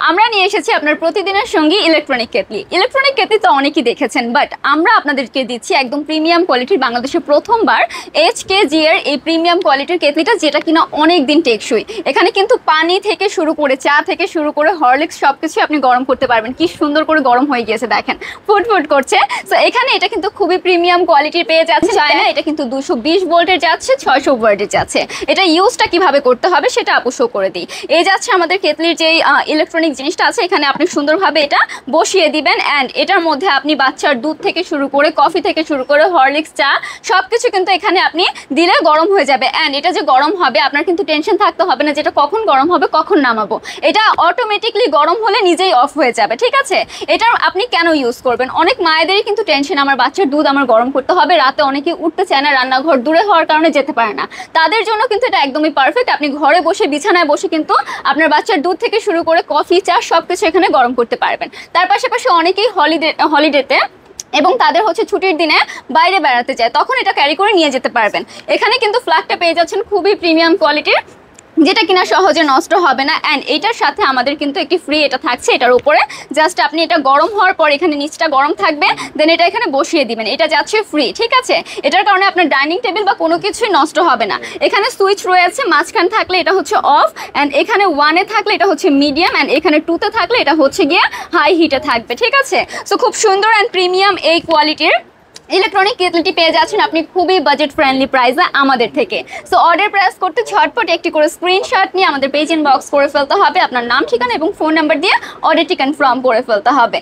আমরা নিয়ে এসেছি আপনার প্রতিদিনের সঙ্গী ইলেকট্রনিক কেটলি। ইলেকট্রনিক কেটলি তো অনেকেই দেখেছেন, বাট আমরা আপনাদেরকে দিচ্ছি একদম প্রিমিয়াম কোয়ালিটির, বাংলাদেশে প্রথমবার HKG এর এই প্রিমিয়াম কোয়ালিটির কেটলিটা, যেটা কিনা অনেক দিন টেকসই। এখানে কিন্তু পানি থেকে শুরু করে চা থেকে শুরু করে হরলিক্স সবকিছু আপনি গরম করতে পারবেন। কি সুন্দর করে গরম হয়ে গিয়েছে দেখেন, ফুট করছে। সো এখানে এটা কিন্তু খুবই প্রিমিয়াম কোয়ালিটির পেয়ে যাচ্ছে। চায়না এটা কিন্তু 220 ভোল্টের যাচ্ছে, 600 ওয়াটের যাচ্ছে। এটা ইউজটা কিভাবে করতে হবে সেটা আপু শো করে দিই। এই যাচ্ছে আমাদের কেটলির যে ইলেকট্রনিক জিনিসটা আছে, এখানে আপনি সুন্দরভাবে এটা বসিয়ে দিবেন। অ্যান্ড এটার মধ্যে আপনি বাচ্চার দুধ থেকে শুরু করে কফি থেকে শুরু করে হরলিক্স চা সবকিছু কিন্তু এখানে আপনি দিলে গরম হয়ে যাবে। অ্যান্ড এটা যে গরম হবে আপনার কিন্তু টেনশন থাকতে হবে না যেটা কখন গরম হবে কখন নামাবো। এটা অটোমেটিকলি গরম হলে নিজেই অফ হয়ে যাবে, ঠিক আছে। এটা আপনি কেন ইউজ করবেন? অনেক মায়েদেরই কিন্তু টেনশন, আমার বাচ্চার দুধ আমার গরম করতে হবে, রাতে অনেকে উঠতে চায় না, রান্নাঘর দূরে হওয়ার কারণে যেতে পারে না। তাদের জন্য কিন্তু এটা একদমই পারফেক্ট। আপনি ঘরে বসে বিছানায় বসে কিন্তু আপনার বাচ্চার দুধ থেকে শুরু করে কফি চা সবকিছু এখানে গরম করতে পারবেন। তার পাশাপাশি অনেকেই হলিডেতে এবং তাদের হচ্ছে ছুটির দিনে বাইরে বেড়াতে যায়, তখন এটা ক্যারি করে নিয়ে যেতে পারবেন। এখানে কিন্তু ফ্ল্যাগটা পেয়ে যাচ্ছেন খুবই প্রিমিয়াম কোয়ালিটির, যেটা কিনা সহজে নষ্ট হবে না। অ্যান্ড এটার সাথে আমাদের কিন্তু একটি ফ্রি এটা থাকছে, এটার উপরে জাস্ট আপনি এটা গরম হওয়ার পর এখানে নিচটা গরম থাকবে, দেন এটা এখানে বসিয়ে দিবেন, এটা যাচ্ছে ফ্রি, ঠিক আছে। এটার কারণে আপনার ডাইনিং টেবিল বা কোনো কিছুই নষ্ট হবে না। এখানে সুইচ রয়েছে, মাঝখান থাকলে এটা হচ্ছে অফ, অ্যান্ড এখানে 1-এ থাকলে এটা হচ্ছে মিডিয়াম, অ্যান্ড এখানে 2-তে থাকলে এটা হচ্ছে গিয়ে হাই হিটে থাকবে, ঠিক আছে। সো খুব সুন্দর অ্যান্ড প্রিমিয়াম এই কোয়ালিটির ইলেকট্রনিক কেটলিটি পেয়ে যাচ্ছেন আপনি খুবই বাজেট ফ্রেন্ডলি প্রাইসে আমাদের থেকে। সো অর্ডার প্রেস করতে ঝটপট একটি করে স্ক্রিনশট নিয়ে আমাদের পেজ ইনবক্স করে ফেলতে হবে, আপনার নাম ঠিকানা এবং ফোন নাম্বার দিয়ে অর্ডারটি কনফার্ম করে ফেলতে হবে।